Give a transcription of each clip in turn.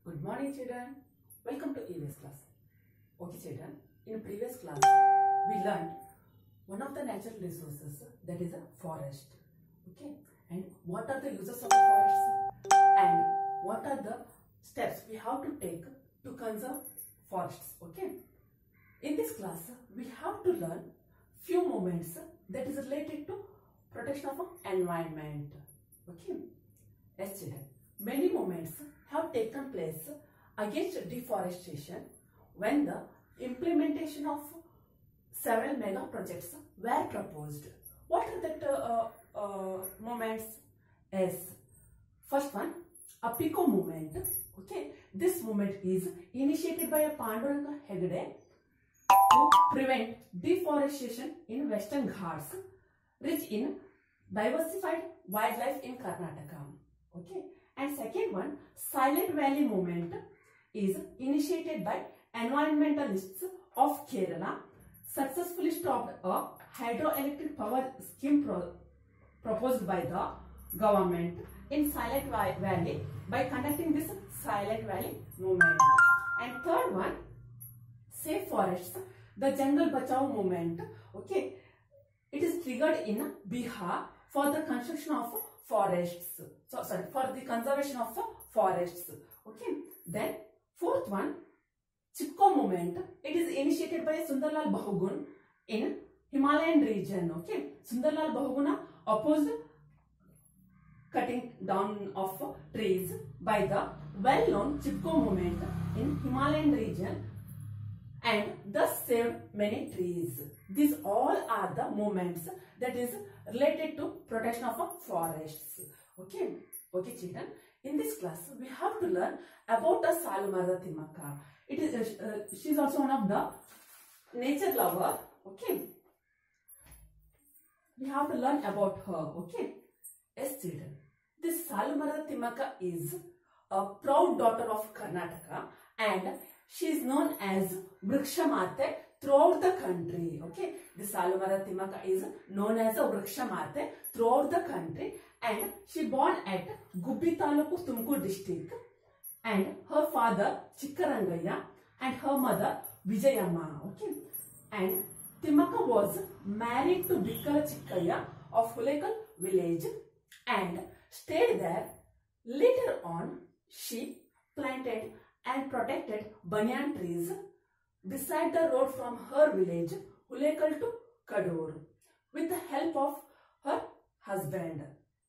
Good morning, children. Welcome to EVS class. Okay, children. In previous class, we learned one of the natural resources, that is a forest. Okay, and what are the uses of the forests, and what are the steps we have to take to conserve forests. Okay, in this class, we have to learn few moments that is related to protection of environment. Okay, yes, children. Many moments have taken place against deforestation when the implementation of several mega projects were proposed. What are that moments? Is first one, Apico movement. Okay, this movement is initiated by a Panduranga Hegde to prevent deforestation in Western Ghats, rich in diversified wildlife in Karnataka. Okay. And second one, Silent Valley movement is initiated by environmentalists of Kerala, successfully stopped a hydroelectric power scheme proposed by the government in Silent Valley by conducting this Silent Valley movement. And third one, Save Forests, the Jungle Bachao movement. Okay, it is triggered in Bihar for the construction of forests. For the conservation of the forests. Okay. Then fourth one, Chipko movement. It is initiated by Sundarlal Bahugun in Himalayan region. Okay. Sundarlal Bahuguna opposed cutting down of trees by the well-known Chipko movement in Himalayan region and thus saved many trees. These all are the movements that is related to protection of forests. Okay, okay, children. In this class, we have to learn about the Salumarada Timmaka. It is she is also one of the nature lover. Okay, we have to learn about her. Okay, yes, children. This Salumarada Timmaka is a proud daughter of Karnataka, and she is known as Vrikshamate throughout the country. Okay, the Salumarada Timmaka is known as a Vrikshamate throughout the country, and she born at Gubbi Taluku, Tumkur district, and her father Chikkarangayya and her mother Vijayamma. Okay, and Timmaka was married to Bikkala Chikkayya of Hulekal village and stayed there. Later on, she planted and protected banyan trees beside the road from her village Hulekal to Kadur with the help of her husband.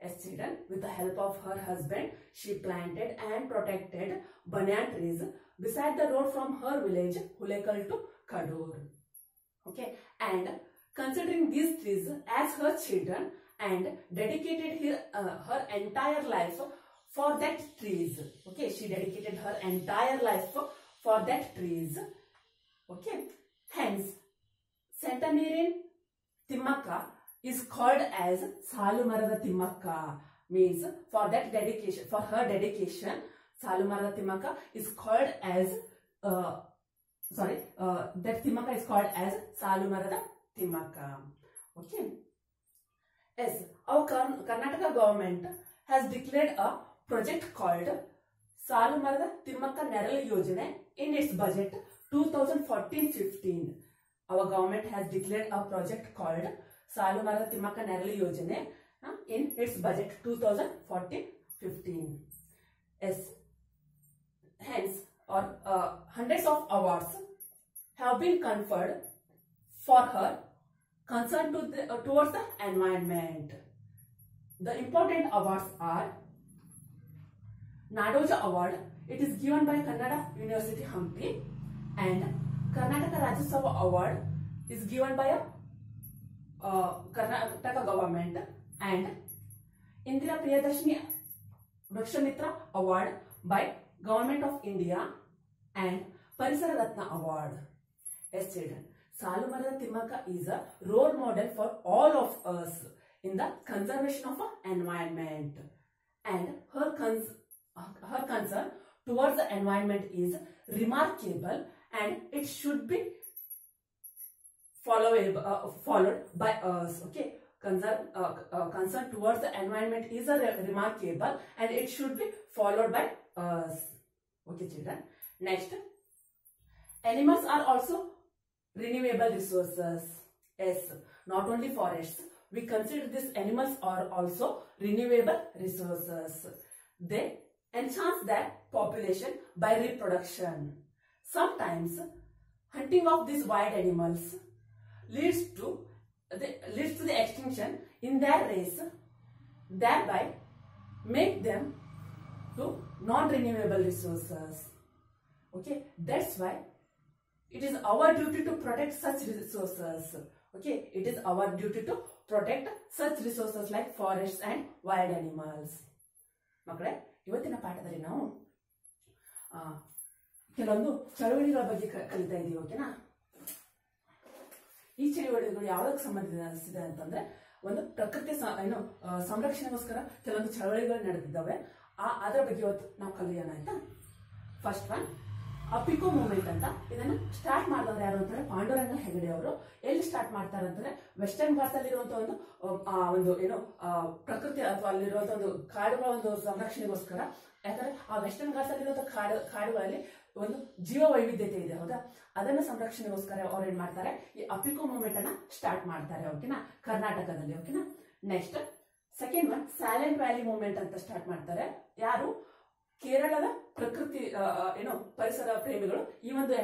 Yes, children, with the help of her husband, she planted and protected banyan trees beside the road from her village Hulekal to Kadur. Okay, and considering these trees as her children and dedicated her entire life for that trees. Okay, she dedicated her entire life for that trees. Okay, hence centenarian Timmaka is called as Salumarada Timmaka. Means for that dedication, for her dedication, Salumarada Timmaka is called as that Timmaka is called as Salumarada Timmaka. Okay. Yes, our Karnataka government has declared a project called Salumarada Timmaka Neralu Yojane in its budget 2014-15. Our government has declared a project called Salumarada Timmaka Neralu Yojane in its budget 2014-15. Yes. Hence, hundreds of awards have been conferred for her concern towards the environment. The important awards are Nadoja Award. It is given by Kannada University Hampi, and Karnataka Rajyotsava Award is given by a Karnataka government, and Indira Priyadarshini Vrikshamitra Award by Government of India, and Parisara Ratna Award. Yes, children. Salumarada Timmaka is a role model for all of us in the conservation of our environment, and her concern towards the environment is remarkable, and it should be followed by us. Okay, concern towards the environment is remarkable, and it should be followed by us. Okay, children. Next, animals are also renewable resources. Yes, not only forests. We consider these animals are also renewable resources. They enhance their population by reproduction. Sometimes hunting of these wild animals leads to the extinction in their race, thereby make them to non-renewable resources. Okay, that's why it is our duty to protect such resources. Okay, it is our duty to protect such resources like forests and wild animals. ಮಕ್ಕಳೇ, ಇವತ್ತಿನ ಪಾಠದಲ್ಲಿ ನಾವು ಕೆಲವೊಂದು ಚಳುವಳಿಗಳ ಬಗ್ಗೆ ಕಲಿತಾ ಇದ್ದೀವಿ. ಓಕೆನಾ? ಈ ಚಳುವಳಿಗಳು ಯಾವುದಕ್ಕೆ ಸಂಬಂಧಿಸಿದೆ ಅಂತಂದ್ರೆ, ಒಂದು ಪ್ರಕೃತಿ ಸಂರಕ್ಷಣೆಗೋಸ್ಕರ ಕೆಲವೊಂದು ಚಳುವಳಿಗಳು ನಡೆದಿದ್ದಾವೆ. ಅದರ ಬಗ್ಗೆ ಇವತ್ತು ನಾವು ಕಲಿಯೋಣ. ಆಯ್ತಾ? ಫಸ್ಟ್ ಒನ್ ಅಪಿಕೋ ಮೂವ್ಮೆಂಟ್ ಅಂತ. ಇದನ್ನ ಸ್ಟಾರ್ಟ್ ಮಾಡಿದವರು ಯಾರು ಅಂತಂದ್ರೆ ಪಾಂಡುರಂಗ ಹೆಗಡೆ ಅವರು. ಎಲ್ಲಿ ಸ್ಟಾರ್ಟ್ ಮಾಡ್ತಾರೆ ಅಂತಂದ್ರೆ ವೆಸ್ಟರ್ನ್ ಘಾಟ್ಸ್ ಅಲ್ಲಿರುವಂತಹ ಒಂದು ಪ್ರಕೃತಿ ಅಥವಾ ಅಲ್ಲಿರುವಂತಹ ಒಂದು ಕಾಡುಗಳ ಒಂದು ಸಂರಕ್ಷಣೆಗೋಸ್ಕರ. ಯಾಕಂದ್ರೆ ಆ ವೆಸ್ಟರ್ನ್ ಘಾಟ್ಸ್ ಅಲ್ಲಿರುವಂತಹ ಕಾಡುಗಳಲ್ಲಿ ಒಂದು ಜೀವ ವೈವಿಧ್ಯತೆ ಇದೆ, ಹೌದಾ? ಅದನ್ನ ಸಂರಕ್ಷಣೆಗೋಸ್ಕರ ಅವ್ರು ಏನ್ ಮಾಡ್ತಾರೆ, ಈ ಅಪಿಕೋ ಮೂವ್ಮೆಂಟ್ ಅನ್ನ ಸ್ಟಾರ್ಟ್ ಮಾಡ್ತಾರೆ. ಓಕೆನಾ? ಕರ್ನಾಟಕದಲ್ಲಿ. ಓಕೆನಾ? Next second one silent valley movement ಅಂತ ಸ್ಟಾರ್ಟ್ ಮಾಡ್ತಾರೆ. ಯಾರು? ಕೇರಳದ ಪ್ರಕೃತಿ ಪರಿಸರ ಪ್ರೇಮಿಗಳು ಈ ಒಂದು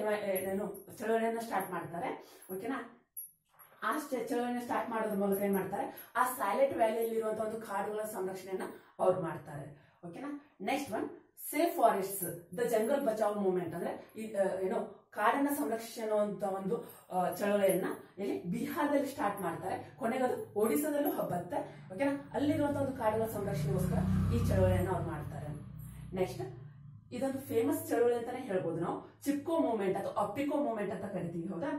ಚಳವಳಿಯನ್ನ ಸ್ಟಾರ್ಟ್ ಮಾಡ್ತಾರೆ. ಓಕೆನಾ? ಆ ಚಳವಳಿಯನ್ನು ಸ್ಟಾರ್ಟ್ ಮಾಡೋದ್ರ ಮೂಲಕ ಏನ್ ಮಾಡ್ತಾರೆ, ಆ ಸೈಲೆಂಟ್ ವ್ಯಾಲಿಯಲ್ಲಿ ಇರುವಂತಹ ಒಂದು ಕಾಡುಗಳ ಸಂರಕ್ಷಣೆಯನ್ನ ಅವ್ರು ಮಾಡ್ತಾರೆ. ಓಕೆನಾ? Next one safe forests the jungle ಬಚಾವ್ ಮೂವ್ಮೆಂಟ್. ಅಂದ್ರೆ ಕಾಡನ್ನ ಸಂರಕ್ಷಿಸುವಂತ ಒಂದು ಚಳವಳಿಯನ್ನ ಇಲ್ಲಿ ಬಿಹಾರದಲ್ಲಿ ಸ್ಟಾರ್ಟ್ ಮಾಡ್ತಾರೆ. ಕೊನೆಗದು ಒಡಿಸ್ಸಾದಲ್ಲೂ ಹಬ್ಬತ್ತೆ. ಓಕೆನಾ? ಅಲ್ಲಿರುವಂತಹ ಒಂದು ಕಾಡುಗಳ ಸಂರಕ್ಷಣೆಗೋಸ್ಕರ ಈ ಚಳವಳಿಯನ್ನ ಅವ್ರು ಮಾಡ್ತಾರೆ. ನೆಕ್ಸ್ಟ್ ಇದೊಂದು ಫೇಮಸ್ ಚಳವಳಿ ಅಂತಾನೆ ಹೇಳ್ಬೋದು ನಾವು. ಚಿಪ್ಕೋ ಮೂವ್ಮೆಂಟ್ ಅಥವಾ ಅಪ್ಪಿಕೋ ಮೂವ್ಮೆಂಟ್ ಅಂತ ಕರಿತೀವಿ, ಹೌದಾ?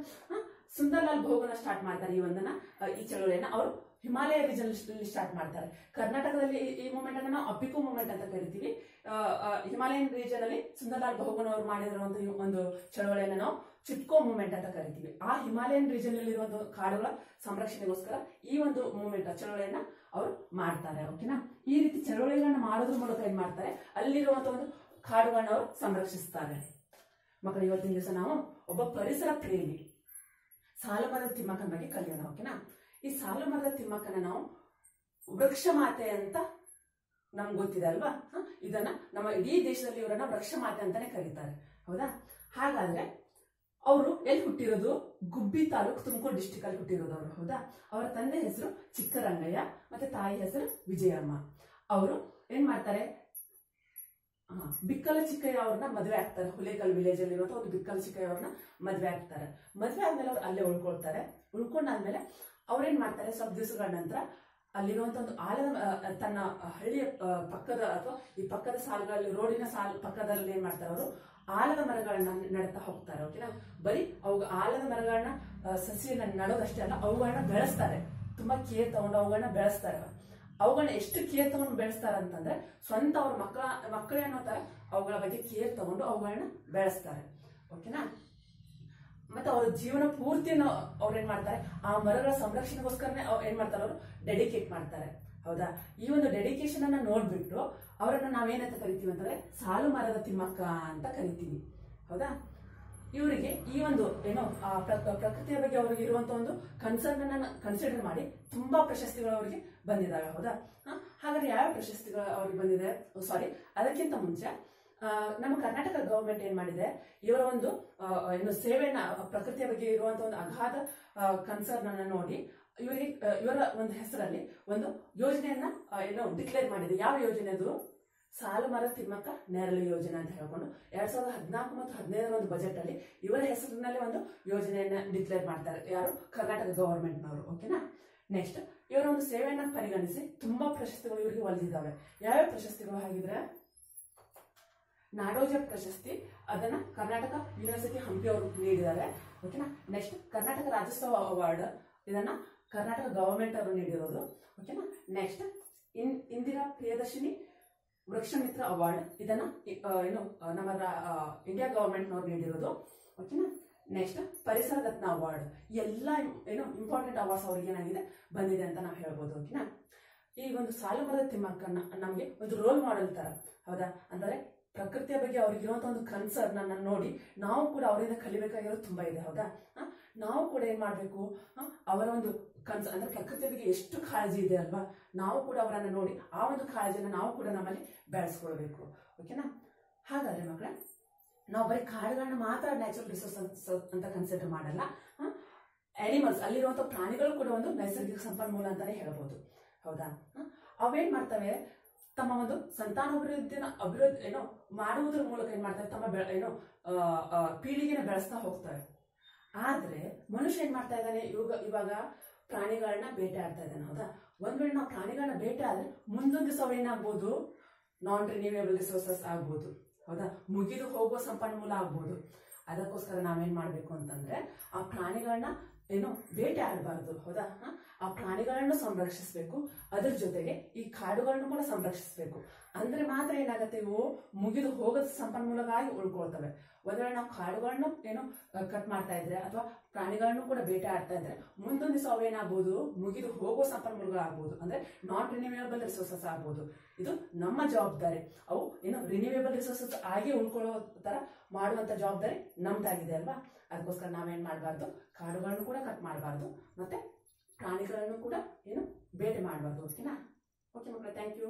ಸುಂದರ್ಲಾಲ್ ಬಹುಗುಣ ಸ್ಟಾರ್ಟ್ ಮಾಡ್ತಾರೆ ಈ ಚಳವಳಿಯನ್ನ. ಅವರು ಹಿಮಾಲಯ ರೀಜನ್ ಸ್ಟಾರ್ಟ್ ಮಾಡ್ತಾರೆ. ಕರ್ನಾಟಕದಲ್ಲಿ ಈ ಮೂವ್ಮೆಂಟ್ ಅನ್ನ ನಾವು ಅಪ್ಪಿಕೋ ಮೂವ್ಮೆಂಟ್ ಅಂತ ಕರಿತೀವಿ. ಹಿಮಾಲಯನ್ ರೀಜನ್ ಅಲ್ಲಿ ಸುಂದರ್ಲಾಲ್ ಬಹುಗುಣ ಅವರು ಮಾಡಿದಿರುವಂತಹ ಒಂದು ಚಳವಳಿಯನ್ನ ನಾವು ಚಿಪ್ಕೋ ಮೂವ್ಮೆಂಟ್ ಅಂತ ಕರಿತೀವಿ. ಆ ಹಿಮಾಲಯನ್ ರೀಜನ್ ಅಲ್ಲಿ ಇರುವಂತಹ ಕಾಡುಗಳ ಸಂರಕ್ಷಣೆಗೋಸ್ಕರ ಈ ಒಂದು ಮೂವ್ಮೆಂಟ್ ಚಳವಳಿಯನ್ನ ಅವರು ಮಾಡ್ತಾರೆ. ಓಕೆನಾ? ಈ ರೀತಿ ಚಳವಳಿಗಳನ್ನ ಮಾಡೋದ್ರ ಮೂಲಕ ಏನ್ ಮಾಡ್ತಾರೆ, ಅಲ್ಲಿರುವಂತಹ ಒಂದು ಕಾಡುಗಳನ್ನ ಅವರು ಸಂರಕ್ಷಿಸ್ತಾರೆ. ಮಕ್ಕಳು, ಇವತ್ತಿನ ದಿವಸ ನಾವು ಒಬ್ಬ ಪರಿಸರ ಪ್ರೇಮಿ ಸಾಲುಮರದ ತಿಮ್ಮಕ್ಕನ ಬಗ್ಗೆ ಕಲಿಯೋಣ. ಓಕೆನಾ? ಈ ಸಾಲುಮರದ ತಿಮ್ಮಕ್ಕನ ನಾವು ವೃಕ್ಷ ಮಾತೆ ಅಂತ ನಮ್ಗೆ ಗೊತ್ತಿದೆ ಅಲ್ವಾ? ಇದನ್ನ ನಮ್ಮ ಇಡೀ ದೇಶದಲ್ಲಿ ಇವರನ್ನ ವೃಕ್ಷ ಮಾತೆ ಅಂತಾನೆ ಕರೀತಾರೆ, ಹೌದಾ? ಹಾಗಾದ್ರೆ ಅವರು ಎಲ್ಲಿ ಹುಟ್ಟಿರೋದು? ಗುಬ್ಬಿ ತಾಲೂಕು, ತುಮಕೂರು ಡಿಸ್ಟಿಕ್ ಅಲ್ಲಿ ಹುಟ್ಟಿರೋದು ಅವರು, ಹೌದಾ? ಅವರ ತಂದೆ ಹೆಸರು ಚಿಕ್ಕರಂಗಯ್ಯ ಮತ್ತೆ ತಾಯಿ ಹೆಸರು ವಿಜಯಮ್ಮ. ಅವರು ಏನ್ ಮಾಡ್ತಾರೆ, ಬಿಕ್ಕಲ ಚಿಕ್ಕಯ್ಯ ಅವ್ರನ್ನ ಮದುವೆ ಆಗ್ತಾರೆ. ಹುಲೇಕಲ್ ವಿಲೇಜ್ ಅಲ್ಲಿ ಇರುವಂತಹ ಒಂದು ಬಿಕ್ಕಲ ಚಿಕ್ಕಯ್ಯ ಅವ್ರನ್ನ ಮದುವೆ ಆಗ್ತಾರೆ. ಮದುವೆ ಆದ್ಮೇಲೆ ಅವ್ರು ಅಲ್ಲೇ ಉಳ್ಕೊಳ್ತಾರೆ. ಉಳ್ಕೊಂಡಾದ್ಮೇಲೆ ಅವ್ರೇನ್ ಮಾಡ್ತಾರೆ, ಸ್ವಲ್ಪ ದಿವಸಗಳ ನಂತರ ಅಲ್ಲಿರುವಂತಹ ಒಂದು ಆಲದ ತನ್ನ ಹಳ್ಳಿಯ ಪಕ್ಕದ ಅಥವಾ ಈ ಪಕ್ಕದ ಸಾಲುಗಳಲ್ಲಿ ರೋಡಿನ ಪಕ್ಕದಲ್ಲಿ ಏನ್ ಮಾಡ್ತಾರೆ, ಅವರು ಆಲದ ಮರಗಳನ್ನ ನೆಡ್ತಾ ಹೋಗ್ತಾರೆ. ಓಕೆನಾ? ಬರೀ ಆಲದ ಮರಗಳನ್ನ ಸಸಿಯನ್ನ ನಡೋದಷ್ಟೇ ಅಲ್ಲ, ಅವುಗಳನ್ನ ಬೆಳೆಸ್ತಾರೆ. ತುಂಬಾ ಕೇರ್ ತಗೊಂಡು ಅವುಗಳನ್ನ ಬೆಳೆಸ್ತಾರೆ. ಅವುಗಳನ್ನ ಎಷ್ಟು ಕೇರ್ ತಗೊಂಡು ಬೆಳೆಸ್ತಾರೆ ಅಂತಂದ್ರೆ ಸ್ವಂತ ಅವ್ರ ಮಕ್ಕಳೇ ಅನ್ನೋ ತರ ಅವುಗಳ ಬಗ್ಗೆ ಕೇರ್ ತಗೊಂಡು ಅವುಗಳನ್ನ ಬೆಳೆಸ್ತಾರೆ. ಓಕೆನಾ? ಮತ್ತೆ ಅವರ ಜೀವನ ಪೂರ್ತಿಯನ್ನು ಅವ್ರು ಏನ್ ಮಾಡ್ತಾರೆ, ಆ ಮರಗಳ ಸಂರಕ್ಷಣೆಗೋಸ್ಕರನೇ ಏನ್ ಮಾಡ್ತಾರೆ, ಅವರು ಡೆಡಿಕೇಟ್ ಮಾಡ್ತಾರೆ, ಹೌದಾ? ಈ ಒಂದು ಡೆಡಿಕೇಶನ್ ಅನ್ನ ನೋಡ್ಬಿಟ್ಟು ಅವರನ್ನ ನಾವೇನಂತ ಕರಿತೀವಿ ಅಂತಂದ್ರೆ ಸಾಲು ಮರದ ತಿಮ್ಮಕ್ಕ ಅಂತ ಕರಿತೀವಿ, ಹೌದಾ? ಇವರಿಗೆ ಈ ಒಂದು ಪ್ರಕೃತಿಯ ಬಗ್ಗೆ ಅವರಿಗೆ ಇರುವಂತಹ ಒಂದು ಕನ್ಸರ್ನ್ ಅನ್ನ ಕನ್ಸಿಡರ್ ಮಾಡಿ ತುಂಬಾ ಪ್ರಶಸ್ತಿಗಳು ಅವರಿಗೆ ಬಂದಿದ್ದಾವೆ, ಹೌದಾ? ಹಾಗಾದ್ರೆ ಯಾವ ಪ್ರಶಸ್ತಿಗಳು ಅವ್ರಿಗೆ ಬಂದಿದೆ? ಸಾರಿ, ಅದಕ್ಕಿಂತ ಮುಂಚೆ ನಮ್ಮ ಕರ್ನಾಟಕ ಗವರ್ಮೆಂಟ್ ಏನ್ ಮಾಡಿದೆ, ಇವರ ಒಂದು ಸೇವೆಯನ್ನ ಪ್ರಕೃತಿಯ ಬಗ್ಗೆ ಇರುವಂತಹ ಒಂದು ಅಗಾಧ ಕನ್ಸರ್ನ್ ಅನ್ನ ನೋಡಿ ಇವರ ಒಂದು ಹೆಸರಲ್ಲಿ ಒಂದು ಯೋಜನೆಯನ್ನ ಡಿಕ್ಲೇರ್ ಮಾಡಿದೆ. ಯಾವ ಯೋಜನೆ ಅದು? ಸಾಲು ಮರ ತಿಮ್ಮಕ್ಕ ನೆರಳು ಯೋಜನೆ ಅಂತ ಹೇಳ್ಕೊಂಡು 2014 ಮತ್ತು 2015 ಒಂದು ಬಜೆಟ್ ಅಲ್ಲಿ ಇವರ ಹೆಸರಿನಲ್ಲಿ ಒಂದು ಯೋಜನೆಯನ್ನ ಡಿಕ್ಲೇರ್ ಮಾಡ್ತಾರೆ. ಯಾರು? ಕರ್ನಾಟಕ ಗವರ್ಮೆಂಟ್ ನವರು. ಓಕೆನಾ? ನೆಕ್ಸ್ಟ್ ಇವರ ಒಂದು ಸೇವೆಯನ್ನ ಪರಿಗಣಿಸಿ ತುಂಬಾ ಪ್ರಶಸ್ತಿಗಳು ಇವರಿಗೆ ಒಲಿದಿದ್ದಾವೆ. ಯಾವ್ಯಾವ ಪ್ರಶಸ್ತಿಗಳು ಹಾಗಿದ್ರೆ? ನಾಡೋಜ ಪ್ರಶಸ್ತಿ, ಅದನ್ನ ಕರ್ನಾಟಕ ಯೂನಿವರ್ಸಿಟಿ ಹಂಪಿ ಅವರು ನೀಡಿದ್ದಾರೆ. ಓಕೆನಾ? ನೆಕ್ಸ್ಟ್ ಕರ್ನಾಟಕ ರಾಜ್ಯೋತ್ಸವ ಅವಾರ್ಡ್, ಇದನ್ನ ಕರ್ನಾಟಕ ಗವರ್ಮೆಂಟ್ ಅವರು ನೀಡಿರೋದು. ಓಕೆನಾ? ನೆಕ್ಸ್ಟ್ ಇಂದಿರಾ ಪ್ರಿಯದರ್ಶಿನಿ ವೃಕ್ಷ ಮಿತ್ರ ಅವಾರ್ಡ್, ಇದನ್ನ ನಮ್ಮ ಇಂಡಿಯಾ ಗವರ್ಮೆಂಟ್ ನವರು ನೀಡಿರೋದು. ಓಕೆನಾ? ನೆಕ್ಸ್ಟ್ ಪರಿಸರ ರತ್ನ ಅವಾರ್ಡ್. ಎಲ್ಲ ಇಂಪಾರ್ಟೆಂಟ್ ಅವಾರ್ಡ್ಸ್ ಅವ್ರಿಗೆ ಏನಾಗಿದೆ ಬಂದಿದೆ ಅಂತ ನಾವು ಹೇಳ್ಬೋದು. ಓಕೆನಾ? ಈ ಒಂದು ಸಾಲು ಮರದ ತಿಮ್ಮಕ್ಕನ್ನ ನಮಗೆ ಒಂದು ರೋಲ್ ಮಾಡೆಲ್ ತರ, ಹೌದಾ? ಅಂದರೆ ಪ್ರಕೃತಿಯ ಬಗ್ಗೆ ಅವ್ರಿಗಿರುವಂತ ಒಂದು ಕನ್ಸರ್ನ್ ಅನ್ನ ನೋಡಿ ನಾವು ಕೂಡ ಅವರಿಂದ ಕಲಿಬೇಕಾಗಿರೋದು ತುಂಬಾ ಇದೆ. ಹೌದಾ? ನಾವು ಕೂಡ ಏನ್ ಮಾಡ್ಬೇಕು, ಅವರ ಒಂದು ಅಂದ್ರೆ ಪ್ರಕೃತಿಯ ಬಗ್ಗೆ ಎಷ್ಟು ಕಾಳಜಿ ಇದೆ ಅಲ್ವಾ, ನಾವು ಕೂಡ ಅವರನ್ನ ನೋಡಿ ಆ ಒಂದು ಕಾಳಜಿನ ನಾವು ಕೂಡ ನಮ್ಮಲ್ಲಿ ಬೆಳೆಸ್ಕೊಳ್ಬೇಕು. ಓಕೆನಾ? ಹಾಗಾದ್ರೆ ಮಕ್ಕಳೇ, ನಾವು ಬರೀ ಕಾಡುಗಳನ್ನ ಮಾತ್ರ ನ್ಯಾಚುರಲ್ ರಿಸೋರ್ಸ್ ಅಂತ ಕನ್ಸಿಡರ್ ಮಾಡಲ್ಲ. ಅನಿಮಲ್ಸ್, ಅಲ್ಲಿರುವಂತ ಪ್ರಾಣಿಗಳು ಕೂಡ ಒಂದು ನೈಸರ್ಗಿಕ ಸಂಪನ್ಮೂಲ ಅಂತಾನೆ ಹೇಳ್ಬೋದು. ಹೌದಾ? ಅವೇನ್ ಮಾಡ್ತವೆ, ತಮ್ಮ ಒಂದು ಸಂತಾನಾಭಿವೃದ್ಧಿನ ಮಾಡುವುದರ ಮೂಲಕ ಏನ್ ಮಾಡ್ತಾರೆ, ತಮ್ಮ ಪೀಳಿಗೆನ ಬೆಳೆಸ್ತಾ ಹೋಗ್ತವೆ. ಆದ್ರೆ ಮನುಷ್ಯ ಏನ್ ಮಾಡ್ತಾ ಇದ್ದಾನೆ, ಇವಾಗ ಪ್ರಾಣಿಗಳನ್ನ ಬೇಟೆ ಆಡ್ತಾ ಇದ್ದಾನೆ. ಹೌದಾ? ಒಂದ್ ವೇಳೆ ನಾವು ಪ್ರಾಣಿಗಳನ್ನ ಬೇಟೆ ಆದ್ರೆ ಮುಂದೊಂದು ದಿವಸ ಏನಾಗ್ಬೋದು, ನಾನ್ ರಿನ್ಯೂವೇಬಲ್ ರಿಸೋರ್ಸಸ್ ಆಗ್ಬೋದು. ಹೌದಾ? ಮುಗಿದು ಹೋಗುವ ಸಂಪನ್ಮೂಲ ಆಗ್ಬೋದು. ಅದಕ್ಕೋಸ್ಕರ ನಾವೇನ್ ಮಾಡ್ಬೇಕು ಅಂತಂದ್ರೆ ಆ ಪ್ರಾಣಿಗಳನ್ನ ಬೇಟೆ ಆಡಬಾರ್ದು. ಹೌದಾ? ಆ ಪ್ರಾಣಿಗಳನ್ನು ಸಂರಕ್ಷಿಸಬೇಕು, ಅದ್ರ ಜೊತೆಗೆ ಈ ಕಾಡುಗಳನ್ನು ಕೂಡ ಸಂರಕ್ಷಿಸಬೇಕು. ಅಂದ್ರೆ ಮಾತ್ರ ಏನಾಗತ್ತೆ, ಇವು ಮುಗಿದು ಹೋಗದ ಸಂಪನ್ಮೂಲವಾಗಿ ಉಳ್ಕೊಳ್ತವೆ. ಒಂದ್ ವೇಳೆ ನಾವು ಕಾಡುಗಳನ್ನು ಕಟ್ ಮಾಡ್ತಾ ಇದ್ರೆ ಅಥವಾ ಪ್ರಾಣಿಗಳನ್ನು ಕೂಡ ಬೇಟೆ ಆಡ್ತಾ ಇದ್ರೆ ಮುಂದೊಂದು ದಿವಸ ಅವೇನಾಗ್ಬೋದು, ಮುಗಿದು ಹೋಗುವ ಸಂಪನ್ಮೂಲಗಳಾಗ್ಬೋದು. ಅಂದ್ರೆ ನಾನ್ ರಿನ್ಯೂವೇಬಲ್ ರಿಸೋರ್ಸಸ್ ಆಗ್ಬೋದು. ಇದು ನಮ್ಮ ಜವಾಬ್ದಾರಿ. ಅವು ರಿನ್ಯೂವೇಬಲ್ ರಿಸೋರ್ಸಸ್ ಆಗಿ ಉಳ್ಕೊಳ್ಳೋ ತರ ಮಾಡುವಂತ ಜವಾಬ್ದಾರಿ ನಮ್ದಾಗಿದೆ ಅಲ್ವಾ? ಅದಕ್ಕೋಸ್ಕರ ನಾವೇನ್ ಮಾಡಬಾರ್ದು, ಕಾಡುಗಳನ್ನು ಕೂಡ ಕಟ್ ಮಾಡಬಾರ್ದು, ಮತ್ತೆ ಪ್ರಾಣಿಗಳನ್ನು ಕೂಡ ಬೇಟೆ ಮಾಡಬಾರ್ದು. ಓಕೆನಾ? ಓಕೆ ಮಕ್ಕಳೇ, ಥ್ಯಾಂಕ್ ಯು.